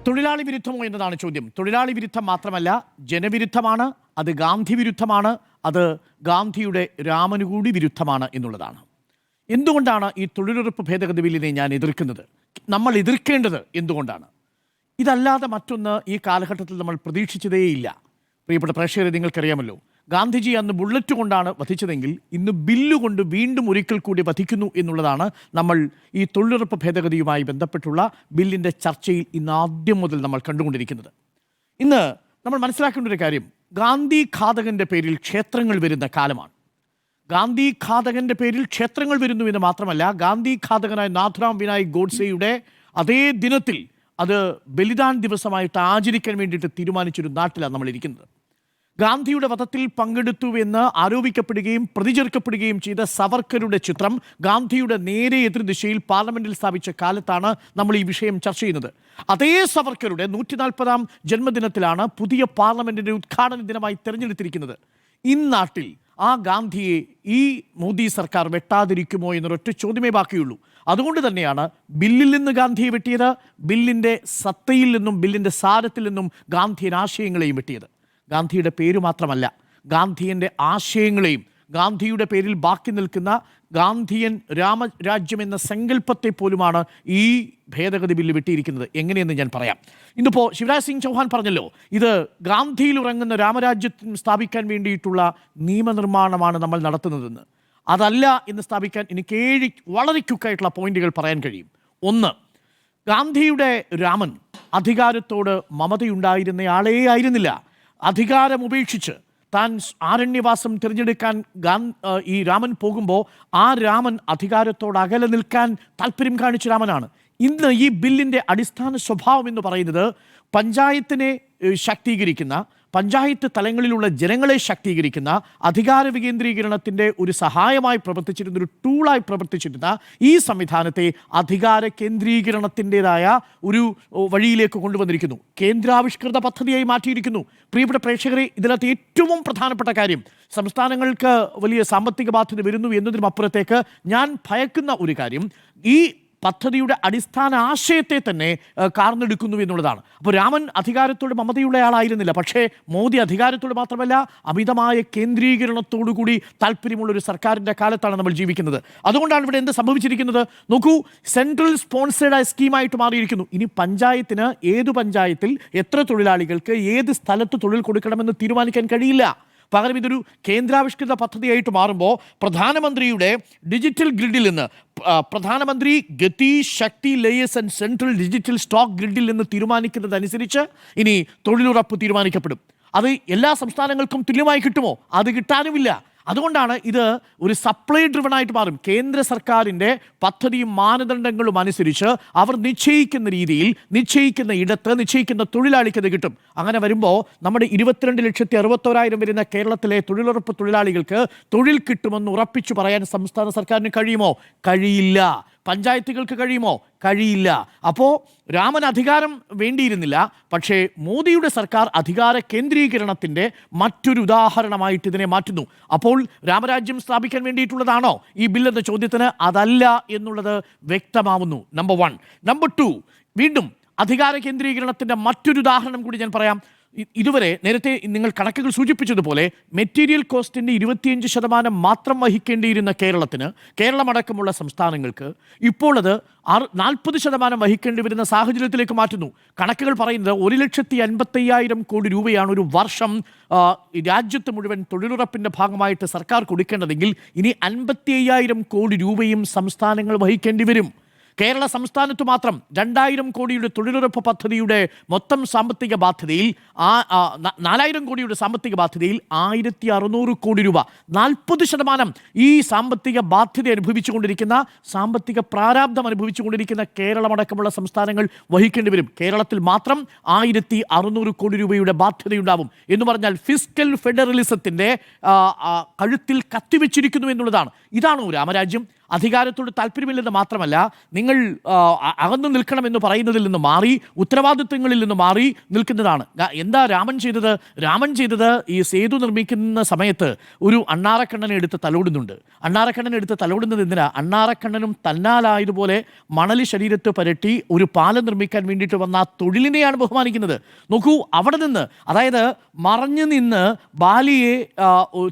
തൊഴിലാളി വിരുദ്ധമോ എന്നതാണ് ചോദ്യം. തൊഴിലാളി വിരുദ്ധം മാത്രമല്ല, ജനവിരുദ്ധമാണ്, അത് ഗാന്ധി വിരുദ്ധമാണ്, അത് ഗാന്ധിയുടെ രാമന് കൂടി വിരുദ്ധമാണ് എന്നുള്ളതാണ്. എന്തുകൊണ്ടാണ് ഈ തൊഴിലുറപ്പ് ഭേദഗതി ബില്ലിനെ ഞാൻ എതിർക്കുന്നത്? നമ്മൾ എതിർക്കേണ്ടത് എന്തുകൊണ്ടാണ്? ഇതല്ലാതെ മറ്റൊന്ന് ഈ കാലഘട്ടത്തിൽ നമ്മൾ പ്രതീക്ഷിച്ചതേയില്ല. പ്രിയപ്പെട്ട പ്രേക്ഷകരെ, നിങ്ങൾക്കറിയാമല്ലോ, ഗാന്ധിജി അന്ന് ബുള്ളറ്റ് കൊണ്ടാണ് വധിച്ചതെങ്കിൽ ഇന്ന് ബില്ലുകൊണ്ട് വീണ്ടും ഒരിക്കൽ കൂടി വധിക്കുന്നു എന്നുള്ളതാണ് നമ്മൾ ഈ തൊഴിലുറപ്പ് ഭേദഗതിയുമായി ബന്ധപ്പെട്ടുള്ള ബില്ലിൻ്റെ ചർച്ചയിൽ ഇന്ന് ആദ്യം മുതൽ നമ്മൾ കണ്ടുകൊണ്ടിരിക്കുന്നത്. ഇന്ന് നമ്മൾ മനസ്സിലാക്കേണ്ട ഒരു കാര്യം, ഗാന്ധി ഘാതകൻ്റെ പേരിൽ ക്ഷേത്രങ്ങൾ വരുന്ന കാലമാണ്. ഗാന്ധി ഘാതകൻ്റെ പേരിൽ ക്ഷേത്രങ്ങൾ വരുന്നു എന്ന് മാത്രമല്ല, ഗാന്ധി ഘാതകനായ നാഥുറാം വിനായക് ഗോഡ്സെയുടെ അതേ ദിനത്തിൽ അത് ബലിദാൻ ദിവസമായിട്ട് ആചരിക്കാൻ വേണ്ടിയിട്ട് തീരുമാനിച്ചൊരു നാട്ടിലാണ് നമ്മൾ ഇരിക്കുന്നത്. ഗാന്ധിയുടെ വധത്തിൽ പങ്കെടുത്തുവെന്ന് ആരോപിക്കപ്പെടുകയും പ്രതിചേർക്കപ്പെടുകയും ചെയ്ത സവർക്കറുടെ ചിത്രം ഗാന്ധിയുടെ നേരെ എതിർദിശയിൽ പാർലമെന്റിൽ സ്ഥാപിച്ച കാലത്താണ് നമ്മൾ ഈ വിഷയം ചർച്ച ചെയ്യുന്നത്. അതേ സവർക്കറുടെ 140-ാം ജന്മദിനത്തിലാണ് പുതിയ പാർലമെന്റിന്റെ ഉദ്ഘാടന ദിനമായി തെരഞ്ഞെടുത്തിരിക്കുന്നത്. ഇന്നാട്ടിൽ ആ ഗാന്ധിയെ ഈ മോദി സർക്കാർ വെട്ടാതിരിക്കുമോ എന്നൊരൊറ്റ ചോദ്യമേ ബാക്കിയുള്ളൂ. അതുകൊണ്ട് തന്നെയാണ് ബില്ലിൽ നിന്ന് ഗാന്ധിയെ വെട്ടിയത്, ബില്ലിൻ്റെ സത്തയിൽ നിന്നും ബില്ലിൻ്റെ സാരത്തിൽ നിന്നും ഗാന്ധിയൻ ആശയങ്ങളെയും വെട്ടിയത്. ഗാന്ധിയുടെ പേര് മാത്രമല്ല, ഗാന്ധിയൻ്റെ ആശയങ്ങളെയും ഗാന്ധിയുടെ പേരിൽ ബാക്കി നിൽക്കുന്ന ഗാന്ധിയൻ രാമരാജ്യം എന്ന സങ്കല്പത്തെ പോലുമാണ് ഈ ഭേദഗതി ബില്ല് വെട്ടിയിരിക്കുന്നത്. എങ്ങനെയെന്ന് ഞാൻ പറയാം. ഇന്നിപ്പോൾ ശിവരാജ് സിംഗ് ചൗഹാൻ പറഞ്ഞല്ലോ, ഇത് ഗാന്ധിയിൽ ഉറങ്ങുന്ന രാമരാജ്യത്തിന് സ്ഥാപിക്കാൻ വേണ്ടിയിട്ടുള്ള നിയമനിർമ്മാണമാണ് നമ്മൾ നടത്തുന്നതെന്ന്. അതല്ല എന്ന് സ്ഥാപിക്കാൻ എനിക്ക് 7 വളരെ ക്വിക്കായിട്ടുള്ള പോയിന്റുകൾ പറയാൻ കഴിയും. 1, ഗാന്ധിയുടെ രാമൻ അധികാരത്തോട് മമതയുണ്ടായിരുന്നയാളേ ആയിരുന്നില്ല. അധികാരം ഉപേക്ഷിച്ച് താൻ ആരണ്യവാസം തിരഞ്ഞെടുക്കാൻ ഈ രാമൻ പോകുമ്പോൾ ആ രാമൻ അധികാരത്തോട് അകലെ നിൽക്കാൻ താല്പര്യം കാണിച്ച രാമനാണ്. ഇന്ന് ഈ ബില്ലിൻ്റെ അടിസ്ഥാന സ്വഭാവം എന്ന് പറയുന്നത് പഞ്ചായത്തിനെ ശാക്തീകരിക്കുന്ന, പഞ്ചായത്ത് തലങ്ങളിലുള്ള ജനങ്ങളെ ശാക്തീകരിക്കുന്ന, അധികാര വികേന്ദ്രീകരണത്തിൻ്റെ ഒരു സഹായമായി പ്രവർത്തിച്ചിരുന്ന, ഒരു ടൂളായി പ്രവർത്തിച്ചിരുന്ന ഈ സംവിധാനത്തെ അധികാര കേന്ദ്രീകരണത്തിൻ്റെതായ ഒരു വഴിയിലേക്ക് കൊണ്ടുവന്നിരിക്കുന്നു. കേന്ദ്രാവിഷ്കൃത പദ്ധതിയായി മാറ്റിയിരിക്കുന്നു. പ്രിയപ്പെട്ട പ്രേക്ഷകരെ, ഇതിനകത്ത് ഏറ്റവും പ്രധാനപ്പെട്ട കാര്യം, സംസ്ഥാനങ്ങൾക്ക് വലിയ സാമ്പത്തിക ബാധ്യത വരുന്നു എന്നതിനും അപ്പുറത്തേക്ക് ഞാൻ ഭയക്കുന്ന ഒരു കാര്യം, ഈ പദ്ധതിയുടെ അടിസ്ഥാന ആശയത്തെ തന്നെ കാർന്നെടുക്കുന്നു എന്നുള്ളതാണ്. അപ്പോൾ രാമൻ അധികാരത്തോട് മമതയുള്ളയാളായിരുന്നില്ല, പക്ഷേ മോദി അധികാരത്തോട് മാത്രമല്ല അമിതമായ കേന്ദ്രീകരണത്തോടുകൂടി താല്പര്യമുള്ളൊരു സർക്കാരിൻ്റെ കാലത്താണ് നമ്മൾ ജീവിക്കുന്നത്. അതുകൊണ്ടാണ് ഇവിടെ എന്ത് സംഭവിച്ചിരിക്കുന്നത് നോക്കൂ, സെൻട്രൽ സ്പോൺസേഡ് സ്കീമായിട്ട് മാറിയിരിക്കുന്നു. ഇനി പഞ്ചായത്തിന് ഏതു പഞ്ചായത്തിൽ എത്ര തൊഴിലാളികൾക്ക് ഏത് സ്ഥലത്ത് തൊഴിൽ കൊടുക്കണമെന്ന് തീരുമാനിക്കാൻ കഴിയില്ല. പകരം ഇതൊരു കേന്ദ്രാവിഷ്കൃത പദ്ധതിയായിട്ട് മാറുമ്പോൾ പ്രധാനമന്ത്രിയുടെ ഡിജിറ്റൽ ഗ്രിഡിൽ നിന്ന്, പ്രധാനമന്ത്രി Gati Shakti layers and central digital stock ഗ്രിഡിൽ നിന്ന് തീരുമാനിക്കുന്നതനുസരിച്ച് ഇനി തൊഴിലുറപ്പ് തീരുമാനിക്കപ്പെടും. അത് എല്ലാ സംസ്ഥാനങ്ങൾക്കും തുല്യമായി കിട്ടുമോ? അത് കിട്ടാനുമില്ല. അതുകൊണ്ടാണ് ഇത് ഒരു സപ്ലൈ ഡ്രിവണായിട്ട് മാറും. കേന്ദ്ര സർക്കാരിൻ്റെ പദ്ധതിയും മാനദണ്ഡങ്ങളും അനുസരിച്ച് അവർ നിശ്ചയിക്കുന്ന രീതിയിൽ, നിശ്ചയിക്കുന്ന ഇടത്ത്, നിശ്ചയിക്കുന്ന തൊഴിലാളിക്ക് അത് കിട്ടും. അങ്ങനെ വരുമ്പോൾ നമ്മുടെ 22,61,000 വരുന്ന കേരളത്തിലെ തൊഴിലുറപ്പ് തൊഴിലാളികൾക്ക് തൊഴിൽ കിട്ടുമെന്ന് ഉറപ്പിച്ചു പറയാൻ സംസ്ഥാന സർക്കാരിന് കഴിയുമോ? കഴിയില്ല. പഞ്ചായത്തുകൾക്ക് കഴിയുമോ? കഴിയില്ല. അപ്പോൾ രാമൻ അധികാരം വേണ്ടിയിരുന്നില്ല, പക്ഷേ മോദിയുടെ സർക്കാർ അധികാര കേന്ദ്രീകരണത്തിൻ്റെ മറ്റൊരു ഉദാഹരണമായിട്ട് ഇതിനെ മാറ്റുന്നു. അപ്പോൾ രാമരാജ്യം സ്ഥാപിക്കാൻ വേണ്ടിയിട്ടുള്ളതാണോ ഈ ബില്ലെന്ന ചോദ്യത്തിന് അതല്ല എന്നുള്ളത് വ്യക്തമാവുന്നു. നമ്പർ 1. നമ്പർ 2, വീണ്ടും അധികാര കേന്ദ്രീകരണത്തിൻ്റെ മറ്റൊരു ഉദാഹരണം കൂടി ഞാൻ പറയാം. ഇതുവരെ നേരത്തെ നിങ്ങൾ കണക്കുകൾ സൂചിപ്പിച്ചതുപോലെ മെറ്റീരിയൽ കോസ്റ്റിൻ്റെ 25% മാത്രം വഹിക്കേണ്ടിയിരുന്ന കേരളമടക്കമുള്ള സംസ്ഥാനങ്ങൾക്ക് ഇപ്പോൾ അത് 40% വഹിക്കേണ്ടി വരുന്ന സാഹചര്യത്തിലേക്ക് മാറ്റുന്നു. കണക്കുകൾ പറയുന്നത് 1,50,000 കോടി രൂപയാണ് ഒരു വർഷം രാജ്യത്ത് മുഴുവൻ തൊഴിലുറപ്പിൻ്റെ ഭാഗമായിട്ട് സർക്കാർ കൊടുക്കേണ്ടതെങ്കിൽ ഇനി 55,000 കോടി രൂപയും സംസ്ഥാനങ്ങൾ വഹിക്കേണ്ടി വരും. കേരള സംസ്ഥാനത്ത് മാത്രം 2,000 കോടിയുടെ തൊഴിലുറപ്പ് പദ്ധതിയുടെ മൊത്തം സാമ്പത്തിക ബാധ്യതയിൽ 4,000 കോടിയുടെ സാമ്പത്തിക ബാധ്യതയിൽ 1,600 കോടി രൂപ, 40% ഈ സാമ്പത്തിക ബാധ്യത അനുഭവിച്ചുകൊണ്ടിരിക്കുന്ന, സാമ്പത്തിക പ്രാരാബ്ധം അനുഭവിച്ചുകൊണ്ടിരിക്കുന്ന കേരളമടക്കമുള്ള സംസ്ഥാനങ്ങൾ വഹിക്കേണ്ടി വരും. കേരളത്തിൽ മാത്രം 1,600 കോടി രൂപയുടെ ബാധ്യതയുണ്ടാവും എന്ന് പറഞ്ഞാൽ ഫിസ്ക്കൽ ഫെഡറലിസത്തിൻ്റെ കഴുത്തിൽ കത്തിവെച്ചിരിക്കുന്നു എന്നുള്ളതാണ്. ഇതാണോ രാമരാജ്യം? അധികാരത്തോട് താല്പര്യമില്ലെന്ന് മാത്രമല്ല, നിങ്ങൾ അകന്നു നിൽക്കണമെന്ന് പറയുന്നതിൽ നിന്ന് മാറി ഉത്തരവാദിത്വങ്ങളിൽ നിന്ന് മാറി നിൽക്കുന്നതാണ്. എന്താ രാമൻ ചെയ്തത്? രാമൻ ചെയ്തത് ഈ സേതു നിർമ്മിക്കുന്ന സമയത്ത് ഒരു അണ്ണാറക്കണ്ണനെ എടുത്ത് തലോടുന്നുണ്ട്. അണ്ണാറക്കണ്ണനെ എടുത്ത് തലോടുന്നത് എന്തിനാ? അണ്ണാറക്കണ്ണനും തന്നാലായതുപോലെ മണൽ ശരീരത്ത് പരട്ടി ഒരു പാലം നിർമ്മിക്കാൻ വേണ്ടിയിട്ട് വന്ന ആ തൊഴിലിനെയാണ് ബഹുമാനിക്കുന്നത്. നോക്കൂ, അവിടെ നിന്ന്, അതായത് മറഞ്ഞു നിന്ന് ബാലിയെ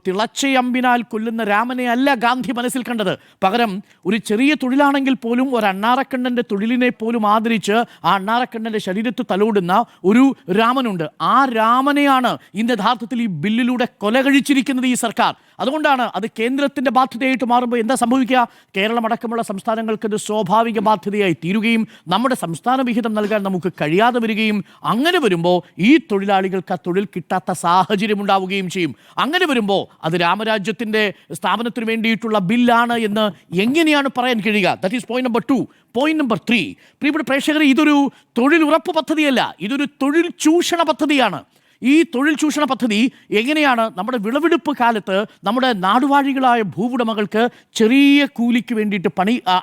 തിളച്ചയമ്പിനാൽ കൊല്ലുന്ന രാമനെ അല്ല ഗാന്ധി മനസ്സിൽ കണ്ടത്. പകരം ഒരു ചെറിയ തൊഴിലാണെങ്കിൽ പോലും ഒരു അണ്ണാറക്കണ്ണൻ്റെ തൊഴിലിനെ പോലും ആദരിച്ച് ആ അണ്ണാറക്കണ്ണൻ്റെ ശരീരത്ത് തലോടുന്ന ഒരു രാമനുണ്ട്. ആ രാമനെയാണ് ഇന്ന് യഥാർത്ഥത്തിൽ ഈ ബില്ലിലൂടെ കൊല കഴിച്ചിരിക്കുന്നത് ഈ സർക്കാർ. അതുകൊണ്ടാണ് അത് കേന്ദ്രത്തിൻ്റെ ബാധ്യതയായിട്ട് മാറുമ്പോൾ എന്താ സംഭവിക്കുക? കേരളം അടക്കമുള്ള സംസ്ഥാനങ്ങൾക്ക് ഇത് സ്വാഭാവിക ബാധ്യതയായി തീരുകയും നമ്മുടെ സംസ്ഥാന വിഹിതം നൽകാൻ നമുക്ക് കഴിയാതെ വരികയും, അങ്ങനെ വരുമ്പോൾ ഈ തൊഴിലാളികൾക്ക് ആ തൊഴിൽ കിട്ടാത്ത സാഹചര്യം ഉണ്ടാവുകയും ചെയ്യും. അങ്ങനെ വരുമ്പോൾ അത് രാമരാജ്യത്തിൻ്റെ സ്ഥാപനത്തിന് വേണ്ടിയിട്ടുള്ള ബില്ലാണ് എന്ന് എങ്ങനെയാണ് പറയാൻ കഴിയുക? That is point number 2. Point number 3, പ്രിയപ്പെട്ട പ്രേക്ഷകരെ, ഇതൊരു തൊഴിൽ ഉറപ്പ് പദ്ധതിയല്ല, ഇതൊരു തൊഴിൽ ചൂഷണ പദ്ധതിയാണ്. ഈ തൊഴിൽ ചൂഷണ പദ്ധതി എങ്ങനെയാണ്? നമ്മുടെ വിളവെടുപ്പ് കാലത്ത് നമ്മുടെ നാടുവാഴികളായ ഭൂവുടമകൾക്ക് ചെറിയ കൂലിക്ക് വേണ്ടിയിട്ട്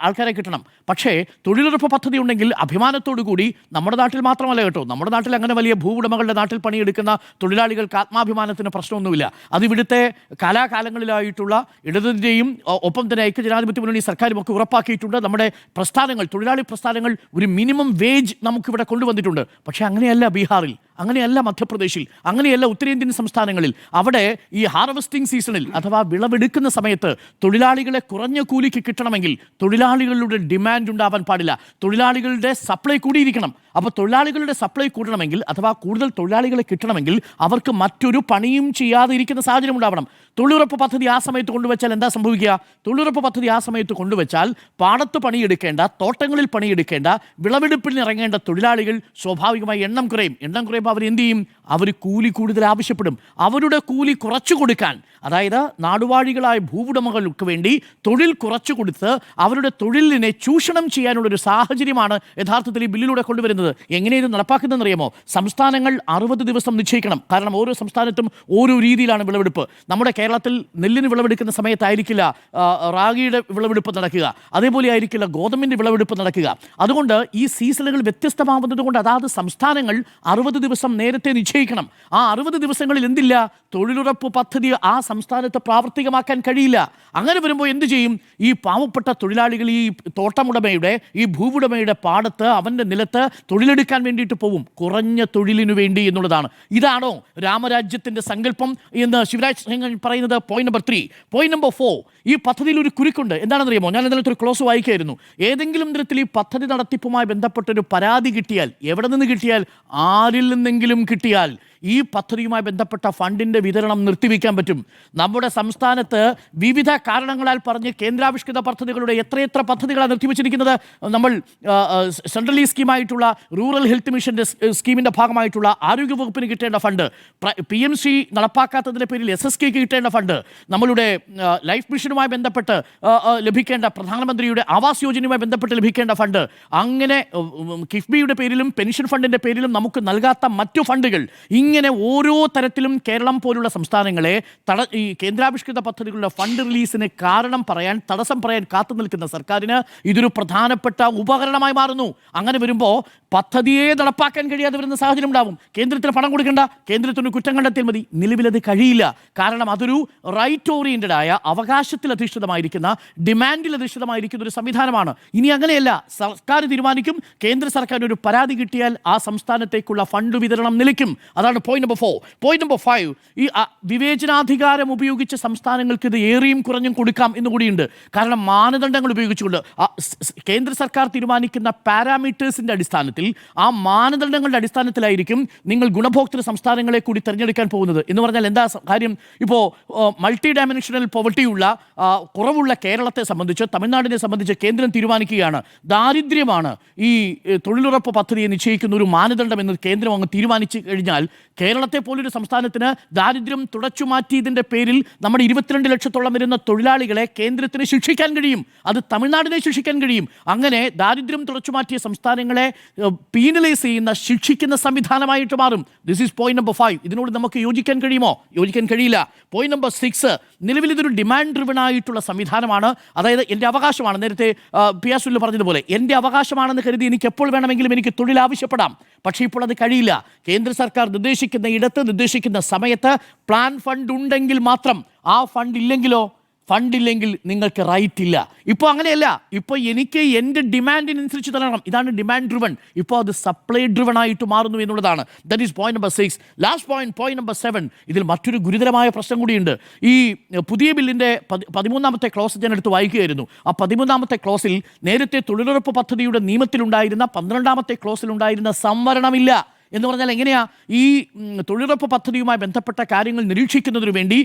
ആൾക്കാരെ കിട്ടണം. പക്ഷേ തൊഴിലുറപ്പ് പദ്ധതി ഉണ്ടെങ്കിൽ അഭിമാനത്തോടു കൂടി, നമ്മുടെ നാട്ടിൽ മാത്രമല്ല കേട്ടോ, നമ്മുടെ നാട്ടിൽ അങ്ങനെ വലിയ ഭൂവുടമകളുടെ നാട്ടിൽ പണിയെടുക്കുന്ന തൊഴിലാളികൾക്ക് ആത്മാഭിമാനത്തിന് പ്രശ്നമൊന്നുമില്ല. അത് ഇവിടുത്തെ കാലാകാലങ്ങളിലായിട്ടുള്ള ഇടതിൻ്റെയും ഒപ്പം തന്നെ ഐക്യജനാധിപത്യ മുന്നണി സർക്കാരും ഒക്കെ ഉറപ്പാക്കിയിട്ടുണ്ട്. നമ്മുടെ പ്രസ്ഥാനങ്ങൾ, തൊഴിലാളി പ്രസ്ഥാനങ്ങൾ ഒരു മിനിമം വേജ് നമുക്കിവിടെ കൊണ്ടുവന്നിട്ടുണ്ട്. പക്ഷേ അങ്ങനെയല്ല ബീഹാറിൽ, അങ്ങനെയല്ല മധ്യപ്രദേശിൽ, അങ്ങനെയല്ല ഉത്തരേന്ത്യൻ സംസ്ഥാനങ്ങളിൽ. അവിടെ ഈ ഹാർവെസ്റ്റിംഗ് സീസണിൽ അഥവാ വിളവെടുക്കുന്ന സമയത്ത് തൊഴിലാളികളെ കുറഞ്ഞ കൂലിക്ക് കിട്ടണമെങ്കിൽ തൊഴിലാളികളുടെ ഡിമാൻഡ് ഉണ്ടാവാൻ പാടില്ല, തൊഴിലാളികളുടെ സപ്ലൈ കൂടിയിരിക്കണം. അപ്പോൾ തൊഴിലാളികളുടെ സപ്ലൈ കൂടണമെങ്കിൽ അഥവാ കൂടുതൽ തൊഴിലാളികളെ കിട്ടണമെങ്കിൽ അവർക്ക് മറ്റൊരു പണിയും ചെയ്യാതെ ഇരിക്കുന്ന സാഹചര്യം ഉണ്ടാവണം. തൊഴിലുറപ്പ് പദ്ധതി ആ സമയത്ത് കൊണ്ടുവച്ചാൽ എന്താ സംഭവിക്കുക? തൊഴിലുറപ്പ് പദ്ധതി ആ സമയത്ത് കൊണ്ടുവച്ചാൽ പാടത്ത് പണിയെടുക്കേണ്ട, തോട്ടങ്ങളിൽ പണിയെടുക്കേണ്ട, വിളവെടുപ്പിന് ഇറങ്ങേണ്ട തൊഴിലാളികൾ സ്വാഭാവികമായി എണ്ണം കുറയും. എണ്ണം കുറയുമ്പോൾ അവർ എന്ത് ചെയ്യും? അവർ കൂലി കൂടുതൽ ആവശ്യപ്പെടും. അവരുടെ കൂലി കുറച്ചു കൊടുക്കാൻ, അതായത് നാടുവാഴികളായ ഭൂവുടമകൾക്ക് വേണ്ടി തൊഴിൽ കുറച്ചു കൊടുത്ത് അവരുടെ തൊഴിലിനെ ചൂഷണം ചെയ്യാനുള്ളൊരു സാഹചര്യമാണ് യഥാർത്ഥത്തിൽ ഈ ബില്ലിലൂടെ കൊണ്ടുവരുന്നത്. എങ്ങനെ ഇത് നടപ്പാക്കുന്നതെന്ന് അറിയാമോ? സംസ്ഥാനങ്ങൾ 60 ദിവസം നിശ്ചയിക്കണം. കാരണം ഓരോ സംസ്ഥാനത്തും ഓരോ രീതിയിലാണ് വിളവെടുപ്പ്. നമ്മുടെ കേരളത്തിൽ നെല്ലിന് വിളവെടുക്കുന്ന സമയത്തായിരിക്കില്ല റാഗിയുടെ വിളവെടുപ്പ് നടക്കുക, അതേപോലെ ആയിരിക്കില്ല ഗോതമ്പിൻ്റെ വിളവെടുപ്പ് നടക്കുക. അതുകൊണ്ട് ഈ സീസണുകൾ വ്യത്യസ്തമാവുന്നത് കൊണ്ട് അതാത് സംസ്ഥാനങ്ങൾ 60 ദിവസം നേരത്തെ നിശ്ചയിക്കണം. ആ 60 ദിവസങ്ങളിൽ എന്തില്ല? തൊഴിലുറപ്പ് പദ്ധതി ആ സംസ്ഥാനത്ത് പ്രാവർത്തികമാക്കാൻ കഴിയില്ല. അങ്ങനെ വരുമ്പോൾ എന്ത് ചെയ്യും? ഈ പാവപ്പെട്ട തൊഴിലാളികൾ ഈ തോട്ടമുടമയുടെ, ഈ ഭൂവുടമയുടെ പാടത്ത്, അവൻ്റെ നിലത്ത് തൊഴിലെടുക്കാൻ വേണ്ടിയിട്ട് പോവും, കുറഞ്ഞ തൊഴിലിനു വേണ്ടി എന്നുള്ളതാണ്. ഇതാണോ രാമരാജ്യത്തിൻ്റെ സങ്കല്പം എന്ന് ശിവരാജ് സിംഗ് പറയുന്നത്? Point number 3. പോയിന്റ് നമ്പർ 4, ഈ പദ്ധതിയിൽ ഒരു കുരുക്കുണ്ട്. എന്താണെന്നറിയാമോ? ഞാൻ ഇന്നലത്തെ ഒരു ക്ലോസ് വായിക്കായിരുന്നു. ഏതെങ്കിലും തരത്തിൽ ഈ പദ്ധതി നടത്തിപ്പുമായി ബന്ധപ്പെട്ടൊരു പരാതി കിട്ടിയാൽ, എവിടെ നിന്ന് കിട്ടിയാൽ, ആരിൽ നിന്നെങ്കിലും കിട്ടിയാൽ, ഈ പദ്ധതിയുമായി ബന്ധപ്പെട്ട ഫണ്ടിൻ്റെ വിതരണം നിർത്തിവെക്കാൻ പറ്റും. നമ്മുടെ സംസ്ഥാനത്ത് വിവിധ കാരണങ്ങളാൽ പറഞ്ഞ് കേന്ദ്രാവിഷ്കൃത പദ്ധതികളുടെ എത്രയെത്ര പദ്ധതികളാണ് നിർത്തിവെച്ചിരിക്കുന്നത്. നമ്മൾ സെൻട്രലി സ്കീമായിട്ടുള്ള റൂറൽ ഹെൽത്ത് മിഷൻ്റെ സ്കീമിൻ്റെ ഭാഗമായിട്ടുള്ള ആരോഗ്യവകുപ്പിന് കിട്ടേണ്ട ഫണ്ട്, PMC നടപ്പാക്കാത്തതിൻ്റെ പേരിൽ SSKക്ക് കിട്ടേണ്ട ഫണ്ട്, നമ്മളുടെ ലൈഫ് മിഷനുമായി ബന്ധപ്പെട്ട് ലഭിക്കേണ്ട, പ്രധാനമന്ത്രിയുടെ ആവാസ് യോജനയുമായി ബന്ധപ്പെട്ട് ലഭിക്കേണ്ട ഫണ്ട്, അങ്ങനെ കിഫ്ബിയുടെ പേരിലും പെൻഷൻ ഫണ്ടിൻ്റെ പേരിലും നമുക്ക് നൽകാത്ത മറ്റു ഫണ്ടുകൾ, ഇങ്ങനെ ഓരോ തരത്തിലും കേരളം പോലുള്ള സംസ്ഥാനങ്ങളെ ഈ കേന്ദ്രാവിഷ്കൃത പദ്ധതികളുടെ ഫണ്ട് റിലീസിന് കാരണം പറയാൻ, തടസ്സം പറയാൻ കാത്തു നിൽക്കുന്ന സർക്കാരിന് ഇതൊരു പ്രധാനപ്പെട്ട ഉപകരണമായി മാറുന്നു. അങ്ങനെ വരുമ്പോൾ പദ്ധതിയെ നടപ്പാക്കാൻ കഴിയാതെ വരുന്ന സാഹചര്യം ഉണ്ടാവും. കേന്ദ്രത്തിന് പണം കൊടുക്കേണ്ട, കേന്ദ്രത്തിന് കുറ്റം കണ്ടെത്തിയാൽ മതി. നിലവിലത് കഴിയില്ല. കാരണം അതൊരു റൈറ്റ് ഓറിയൻറ്റഡ് ആയ, അവകാശത്തിൽ അധിഷ്ഠിതമായിരിക്കുന്ന, ഡിമാൻഡിൽ അധിഷ്ഠിതമായിരിക്കുന്ന ഒരു സംവിധാനമാണ്. ഇനി അങ്ങനെയല്ല, സർക്കാർ തീരുമാനിക്കും. കേന്ദ്ര സർക്കാരിന് ഒരു പരാതി കിട്ടിയാൽ ആ സംസ്ഥാനത്തേക്കുള്ള ഫണ്ട് വിതരണം നിലയ്ക്കും. അതാണ് പോയിന്റ് നമ്പർ 4. പോയിന്റ് നമ്പർ 5, ഈ വിവേചനാധികാരം ഉപയോഗിച്ച് സംസ്ഥാനങ്ങൾക്ക് ഇത് ഏറിയും കുറഞ്ഞും കൊടുക്കാം എന്നുകൂടിയുണ്ട്. കാരണം മാനദണ്ഡങ്ങൾ ഉപയോഗിച്ചുകൊണ്ട് കേന്ദ്ര സർക്കാർ തീരുമാനിക്കുന്ന പാരാമീറ്റേഴ്സിൻ്റെ അടിസ്ഥാനത്തിൽ, ആ മാനദണ്ഡങ്ങളുടെ അടിസ്ഥാനത്തിലായിരിക്കും നിങ്ങൾ ഗുണഭോക്തൃ സംസ്ഥാനങ്ങളെ കൂടി തിരഞ്ഞെടുക്കാൻ പോകുന്നത്. എന്ന് പറഞ്ഞാൽ എന്താ കാര്യം? ഇപ്പോൾ മൾട്ടി ഡയമെൻഷണൽ പോവർട്ടിയുള്ള കുറവുള്ള കേരളത്തെ സംബന്ധിച്ച്, തമിഴ്നാടിനെ സംബന്ധിച്ച് കേന്ദ്രം തീരുമാനിക്കുകയാണ്, ദാരിദ്ര്യമാണ് ഈ തൊഴിലുറപ്പ് പദ്ധതിയെ നിശ്ചയിക്കുന്ന ഒരു മാനദണ്ഡം എന്ന് കേന്ദ്രം അങ്ങ് തീരുമാനിച്ചു കഴിഞ്ഞാൽ, കേരളത്തെ പോലൊരു സംസ്ഥാനത്തിന് ദാരിദ്ര്യം തുടച്ചു മാറ്റിയതിൻ്റെ പേരിൽ നമ്മുടെ 22 ലക്ഷത്തോളം വരുന്ന തൊഴിലാളികളെ കേന്ദ്രത്തിന് ശിക്ഷിക്കാൻ കഴിയും. അത് തമിഴ്നാടിനെ ശിക്ഷിക്കാൻ കഴിയും. അങ്ങനെ ദാരിദ്ര്യം തുടച്ചുമാറ്റിയ സംസ്ഥാനങ്ങളെ പീനലൈസ് ചെയ്യുന്ന, ശിക്ഷിക്കുന്ന സംവിധാനമായിട്ട് മാറും. This is point number 5. ഇതിനോട് നമുക്ക് യോജിക്കാൻ കഴിയുമോ? യോജിക്കാൻ കഴിയില്ല. പോയിന്റ് നമ്പർ 6, നിലവിൽ ഇതൊരു ഡിമാൻഡ് ഡ്രിവൺ ആയിട്ടുള്ള സംവിധാനമാണ്. അതായത് എൻ്റെ അവകാശമാണ്, നേരത്തെ പിയാസുല്ല പറഞ്ഞതുപോലെ എൻ്റെ അവകാശമാണെന്ന് കരുതി എനിക്ക് എപ്പോൾ വേണമെങ്കിലും എനിക്ക് തൊഴിൽ ആവശ്യപ്പെടാം. പക്ഷേ ഇപ്പോൾ അത് കഴിയില്ല. കേന്ദ്ര സർക്കാർ നിർദ്ദേശിക്കുന്ന ഇടത്ത്, നിർദ്ദേശിക്കുന്ന സമയത്ത് പ്ലാൻ ഫണ്ട് ഉണ്ടെങ്കിൽ മാത്രം. ആ ഫണ്ട് ഇല്ലെങ്കിൽ നിങ്ങൾക്ക് റൈറ്റ് ഇല്ല. ഇപ്പോൾ അങ്ങനെയല്ല. ഇപ്പോൾ എനിക്ക് എൻ്റെ ഡിമാൻഡിനനുസരിച്ച് തരണം. ഇതാണ് ഡിമാൻഡ് ഡ്രിവൺ. ഇപ്പോൾ അത് സപ്ലൈ ഡ്രിവൺ ആയിട്ട് മാറുന്നു എന്നുള്ളതാണ്. That is point number 6. Last point number 7. ഇതിൽ മറ്റൊരു ഗുരുതരമായ പ്രശ്നം കൂടിയുണ്ട്. ഈ പുതിയ ബില്ലിൻ്റെ 13ാമത്തെ ക്ലോസ് ഞാൻ എടുത്ത് വായിക്കുകയായിരുന്നു. ആ 13ാമത്തെ ക്ലോസിൽ നേരത്തെ തൊഴിലുറപ്പ് പദ്ധതിയുടെ നിയമത്തിലുണ്ടായിരുന്ന 12ാമത്തെ ക്ലോസിലുണ്ടായിരുന്ന സംവരണമില്ല. എന്ന് പറഞ്ഞാൽ എങ്ങനെയാ? ഈ തൊഴിലുറപ്പ് പദ്ധതിയുമായി ബന്ധപ്പെട്ട കാര്യങ്ങൾ നിരീക്ഷിക്കുന്നതിനു വേണ്ടി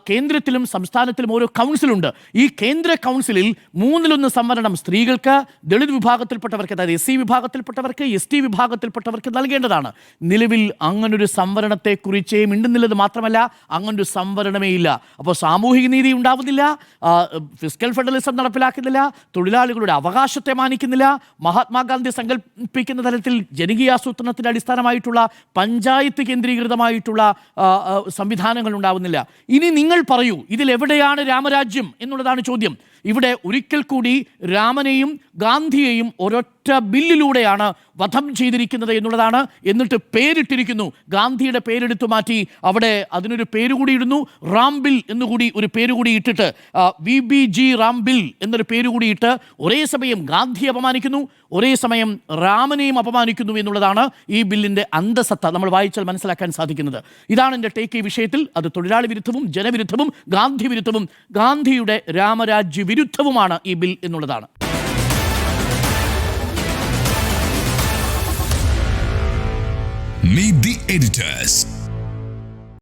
കേന്ദ്രത്തിലും സംസ്ഥാനത്തിലും ഓരോ കൗൺസിലുണ്ട്. ഈ കേന്ദ്ര കൗൺസിലിൽ 1/3 സംവരണം സ്ത്രീകൾക്ക്, ദളിത് വിഭാഗത്തിൽപ്പെട്ടവർക്ക്, അതായത് SC വിഭാഗത്തിൽപ്പെട്ടവർക്ക്, ST വിഭാഗത്തിൽപ്പെട്ടവർക്ക് നൽകേണ്ടതാണ്. നിലവിൽ അങ്ങനൊരു സംവരണത്തെക്കുറിച്ചേ മിണ്ടുന്നില്ലത് മാത്രമല്ല, അങ്ങനൊരു സംവരണമേ ഇല്ല. അപ്പോൾ സാമൂഹിക നീതി ഉണ്ടാവുന്നില്ല, ഫിസ്ക്കൽ ഫെഡറലിസം നടപ്പിലാക്കുന്നില്ല, തൊഴിലാളികളുടെ അവകാശത്തെ മാനിക്കുന്നില്ല, മഹാത്മാഗാന്ധി സങ്കല്പിക്കുന്ന തരത്തിൽ ജനകീയാസൂത്രണത്തിൻ്റെ അടിസ്ഥാനമായിട്ടുള്ള പഞ്ചായത്ത് കേന്ദ്രീകൃതമായിട്ടുള്ള സംവിധാനങ്ങൾ ഉണ്ടാവുന്നില്ല. ഇനി നിങ്ങൾ പറയൂ, ഇതിലെവിടെയാണ് രാമരാജ്യം എന്നുള്ളതാണ് ചോദ്യം. ഇവിടെ ഒരിക്കൽ കൂടി രാമനെയും ഗാന്ധിയെയും ഒരൊറ്റ ബില്ലിലൂടെയാണ് വധം ചെയ്തിരിക്കുന്നത് എന്നുള്ളതാണ്. എന്നിട്ട് പേരിട്ടിരിക്കുന്നു, ഗാന്ധിയുടെ പേരെടുത്തു മാറ്റി അവിടെ അതിനൊരു പേരുകൂടി ഇടുന്നു, റാം ബിൽ എന്നുകൂടി ഒരു പേരുകൂടി ഇട്ടിട്ട്, VBG റാം ബിൽ എന്നൊരു പേരുകൂടി ഇട്ട് ഒരേ സമയം ഗാന്ധിയെ അപമാനിക്കുന്നു, ഒരേ സമയം രാമനെയും അപമാനിക്കുന്നു എന്നുള്ളതാണ് ഈ ബില്ലിൻ്റെ അന്തസത്ത നമ്മൾ വായിച്ചാൽ മനസ്സിലാക്കാൻ സാധിക്കുന്നത്. ഇതാണ് എൻ്റെ ടേക്ക് ഈ വിഷയത്തിൽ. അത് തൊഴിലാളി വിരുദ്ധവും ജനവിരുദ്ധവും ഗാന്ധി വിരുദ്ധവും ഗാന്ധിയുടെ രാമരാജ്യ വിരുദ്ധവുമാണ് ഈ ബിൽ എന്നുള്ളതാണ്. Meet the editors.